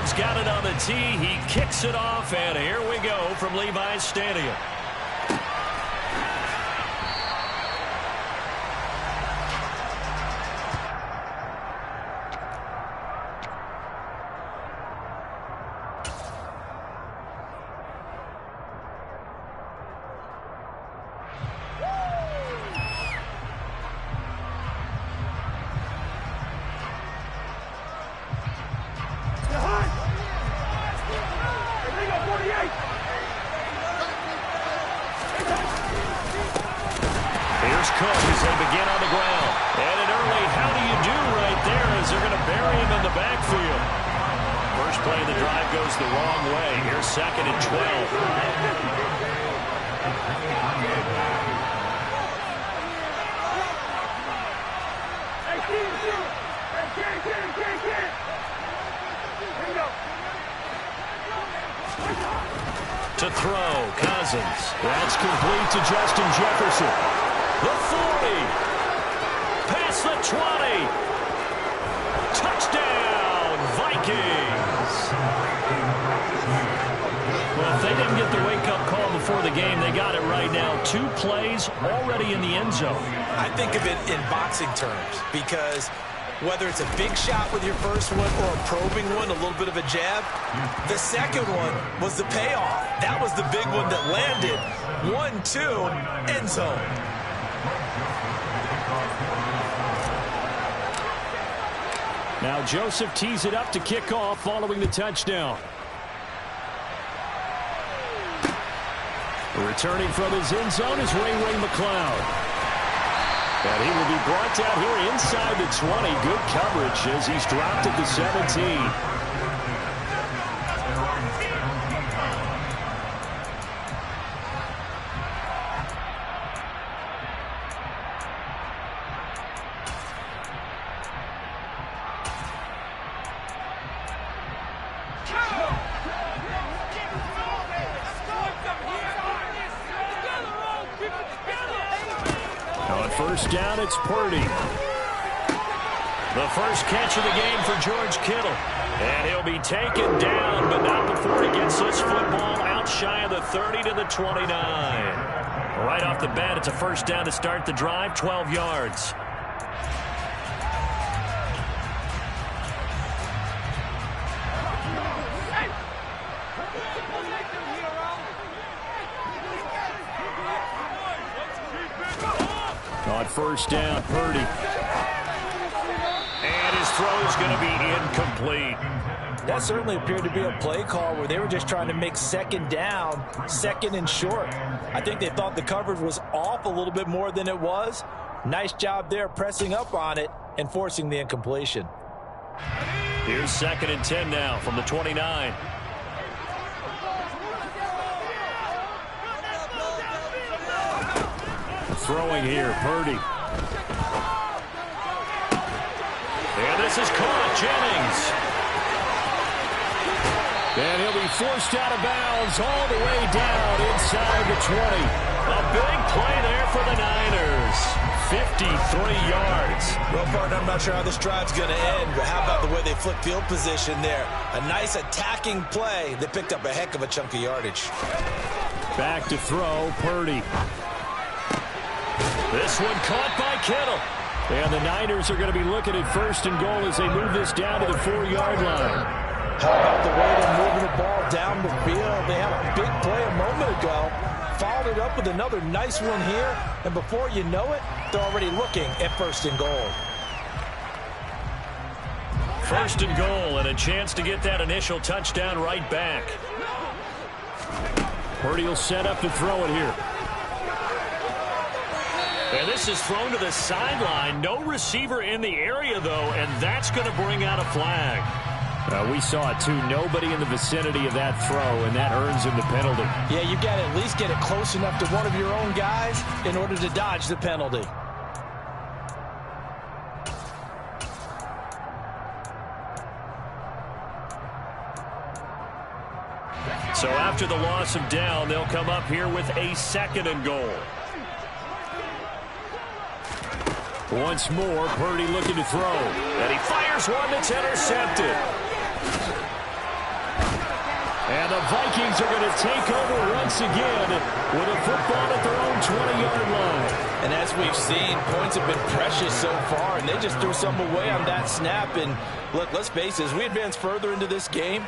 Jones got it on the tee. He kicks it off, and here we go from Levi's Stadium. To throw, Cousins. That's complete to Justin Jefferson. The 40. Past the 20. Touchdown, Vikings. Well, if they didn't get the wake-up call before the game, they got it right now. 2 plays already in the end zone. I think of it in boxing terms because whether it's a big shot with your first one or a probing one, a little bit of a jab, the second one was the payoff. That was the big one that landed. 1-2, end zone. Now Joseph tees it up to kick off following the touchdown. Returning from his end zone is Ray McCloud. And he will be brought down here inside the 20. Good coverage as he's dropped at the 17. First down, it's Purdy. The first catch of the game for George Kittle. And he'll be taken down, but not before he gets this football out shy of the 30 to the 29. Right off the bat, it's a first down to start the drive, 12 yards. On first down, Purdy. And his throw is going to be incomplete. That certainly appeared to be a play call where they were just trying to make second down, second and short. I think they thought the coverage was off a little bit more than it was. Nice job there pressing up on it and forcing the incompletion. Here's 2nd and 10 now from the 29. Throwing here, Purdy. And this is caught, Jennings. And he'll be forced out of bounds all the way down inside the 20. A big play there for the Niners. 53 yards. Well, partner, I'm not sure how this drive's going to end, but how about the way they flip field position there? A nice attacking play. They picked up a heck of a chunk of yardage. Back to throw, Purdy. This one caught by Kittle. And the Niners are going to be looking at 1st and goal as they move this down to the 4-yard line. How about the way they're moving the ball down the field? They had a big play a moment ago. Followed it up with another nice one here. And before you know it, they're already looking at 1st and goal. 1st and goal and a chance to get that initial touchdown right back. Purdy will set up to throw it here. And this is thrown to the sideline. No receiver in the area, though, and that's going to bring out a flag. We saw it, too. Nobody in the vicinity of that throw, and that earns him the penalty. Yeah, you got to at least get it close enough to one of your own guys in order to dodge the penalty. So after the loss of down, they'll come up here with a 2nd and goal. Once more, Purdy looking to throw. And he fires one that's intercepted. And the Vikings are going to take over once again with a football at their own 20-yard line. And as we've seen, points have been precious so far, and they just threw some away on that snap. And look, let's face it, as we advance further into this game,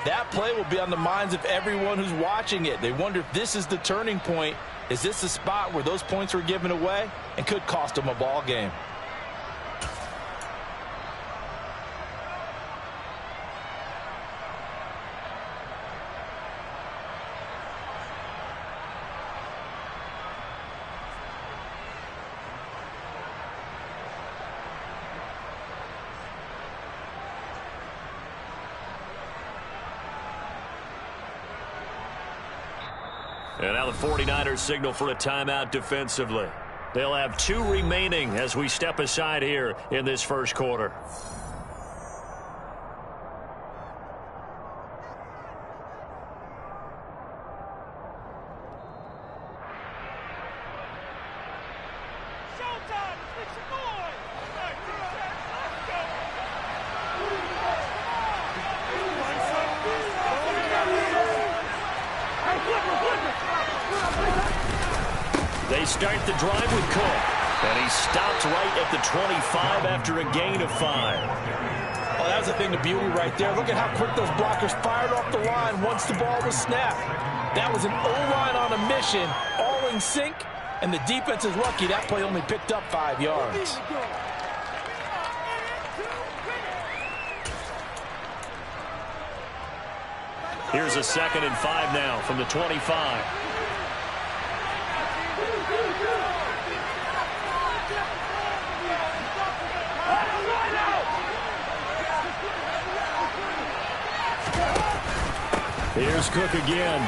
that play will be on the minds of everyone who's watching it. They wonder if this is the turning point. Is this the spot where those points were given away and could cost them a ball game? And now the 49ers signal for a timeout defensively. They'll have 2 remaining as we step aside here in this first quarter. They start the drive with Cook, and he stops right at the 25 after a gain of 5. Oh, that was the thing of beauty right there. Look at how quick those blockers fired off the line once the ball was snapped. That was an O-line on a mission, all in sync, and the defense is lucky that play only picked up 5 yards. Here's a 2nd and 5 now from the 25. Here's Cook again.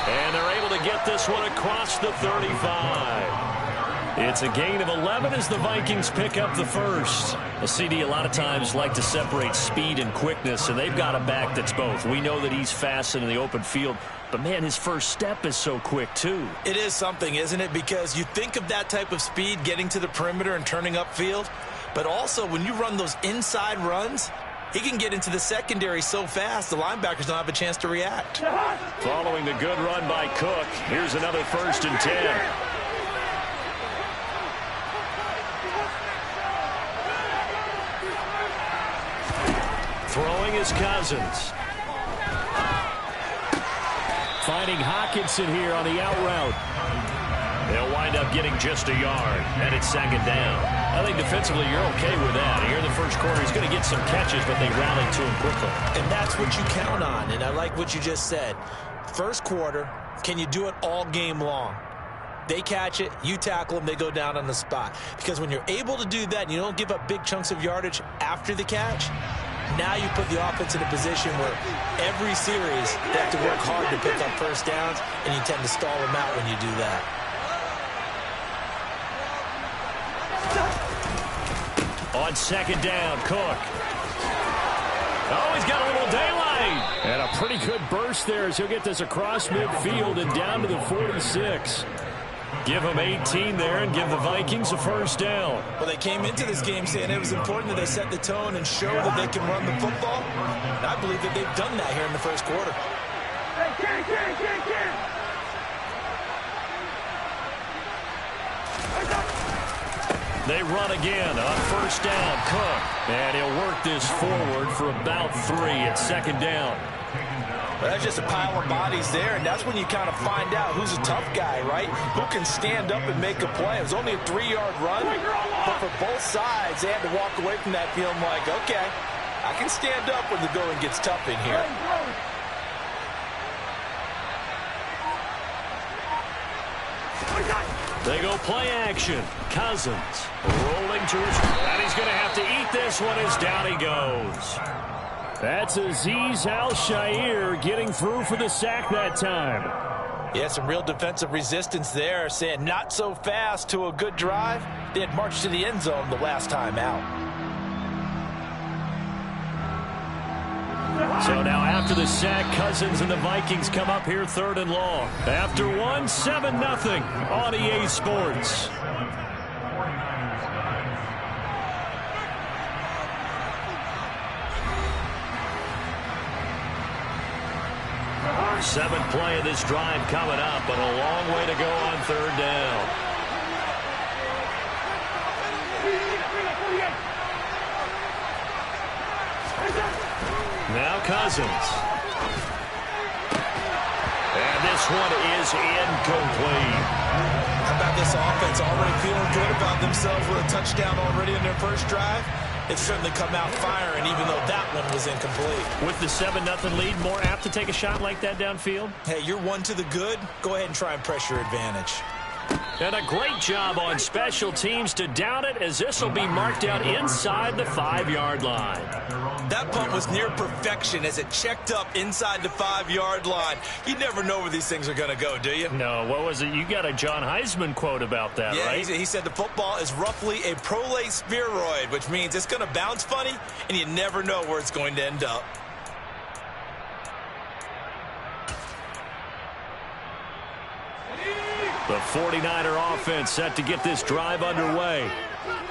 And they're able to get this one across the 35. It's a gain of 11 as the Vikings pick up the first. A CD a lot of times like to separate speed and quickness, and they've got a back that's both. We know that he's fast in the open field, but, man, his first step is so quick, too. It is something, isn't it? Because you think of that type of speed getting to the perimeter and turning upfield, but also when you run those inside runs, he can get into the secondary so fast, the linebackers don't have a chance to react. Following the good run by Cook, here's another 1st and 10. Throwing is Cousins. Finding Hockenson here on the out route. They'll wind up getting just a yard, and it's 2nd down. I think defensively you're okay with that. Here in the first quarter, he's going to get some catches, but they rallied to him quickly. And that's what you count on, and I like what you just said. First quarter, can you do it all game long? They catch it, you tackle them, they go down on the spot. Because when you're able to do that and you don't give up big chunks of yardage after the catch, now you put the offense in a position where every series they have to work hard to pick up first downs, and you tend to stall them out when you do that. On 2nd down, Cook. Oh, he's got a little daylight. And a pretty good burst there as he'll get this across midfield and down to the 46. Give him 18 there and give the Vikings a 1st down. Well, they came into this game saying it was important that they set the tone and show that they can run the football. And I believe that they've done that here in the first quarter. They run again on 1st down, Cook. And he'll work this forward for about 3 at 2nd down. But that's just a pile of bodies there, and that's when you kind of find out who's a tough guy, right? Who can stand up and make a play. It was only a 3-yard run, but for both sides, they had to walk away from that feeling like, okay, I can stand up when the going gets tough in here. They go play action. Cousins rolling to his, and he's going to have to eat this one as down he goes. That's Azeez Al-Shaair getting through for the sack that time. Yeah, some real defensive resistance there, saying not so fast to a good drive. They had marched to the end zone the last time out. So now after the sack, Cousins and the Vikings come up here 3rd and long. After one, 7-0 on EA Sports. Seventh play of this drive coming up, but a long way to go on third down. Now Cousins. And this one is incomplete. How about this offense already feeling good about themselves with a touchdown already in their first drive? They've certainly come out firing, even though that one was incomplete. With the 7-0 lead, more apt to take a shot like that downfield? Hey, you're one to the good. Go ahead and try and press your advantage. And a great job on special teams to down it, as this will be marked out inside the 5-yard line. That punt was near perfection as it checked up inside the 5-yard line. You never know where these things are going to go, do you? No, what was it? You got a John Heisman quote about that, yeah, right? He said the football is roughly a prolate spheroid, which means it's going to bounce funny, and you never know where it's going to end up. The 49er offense set to get this drive underway.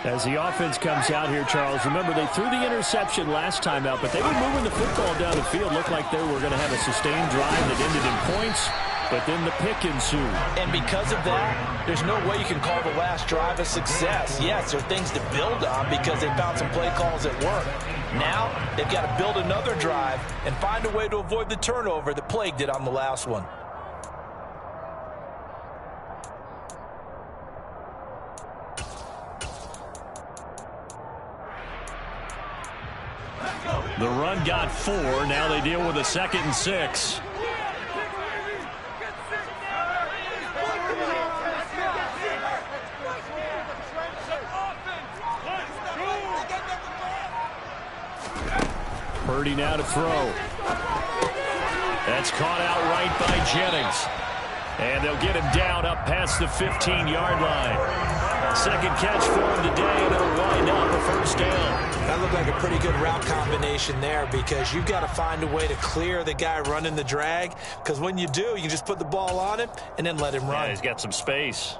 As the offense comes out here, Charles, remember they threw the interception last time out, but they were moving the football down the field. Looked like they were going to have a sustained drive that ended in points, but then the pick ensued. And because of that, there's no way you can call the last drive a success. Yes, there are things to build on because they found some play calls that work. Now, they've got to build another drive and find a way to avoid the turnover that plagued it on the last one. The run got 4. Now they deal with a 2nd and 6. Purdy now to throw. That's caught out right by Jennings. And they'll get him down up past the 15-yard line. Second catch for him today, and it'll wind up a first down. That looked like a pretty good route combination there because you've got to find a way to clear the guy running the drag, because when you do, you just put the ball on him and then let him run. Yeah, he's got some space.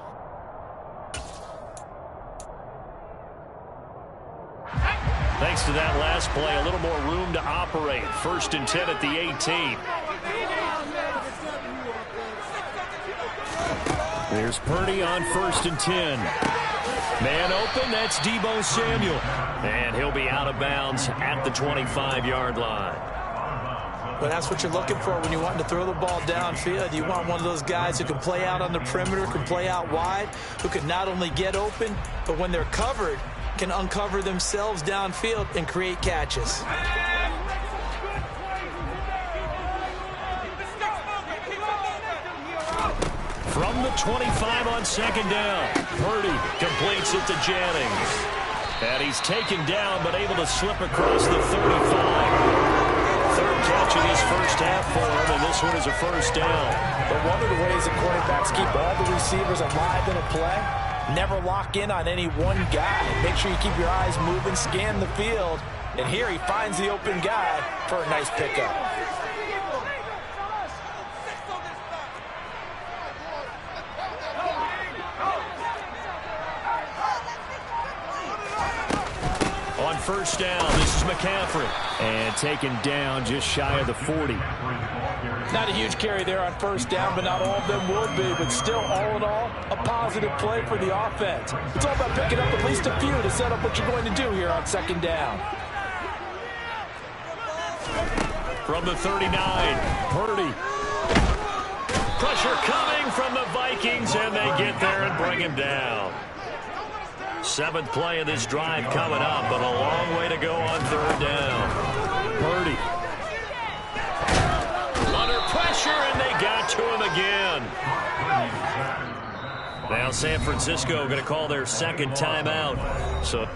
Thanks to that last play, a little more room to operate. 1st and 10 at the 18. There's Purdy on 1st and 10. Man open, that's Deebo Samuel. And he'll be out of bounds at the 25-yard line. Well, that's what you're looking for when you want to throw the ball downfield. You want one of those guys who can play out on the perimeter, can play out wide, who can not only get open, but when they're covered, can uncover themselves downfield and create catches. From the 25 on 2nd down, Purdy completes it to Jennings. And he's taken down, but able to slip across the 35. 3rd catch in his first half for him, and this one is a first down. But one of the ways that quarterbacks keep all the receivers alive in a play, never lock in on any one guy. Make sure you keep your eyes moving, scan the field, and here he finds the open guy for a nice pickup. On 1st down, this is McCaffrey. And taken down just shy of the 40. Not a huge carry there on 1st down, but not all of them would be. But still, all in all, a positive play for the offense. It's all about picking up at least a few to set up what you're going to do here on 2nd down. From the 39, Purdy. Pressure coming from the Vikings, and they get there and bring him down. 7th play of this drive coming up, but a long way to go on 3rd down. Purdy. Under pressure, and they got to him again. Now San Francisco going to call their 2nd timeout. So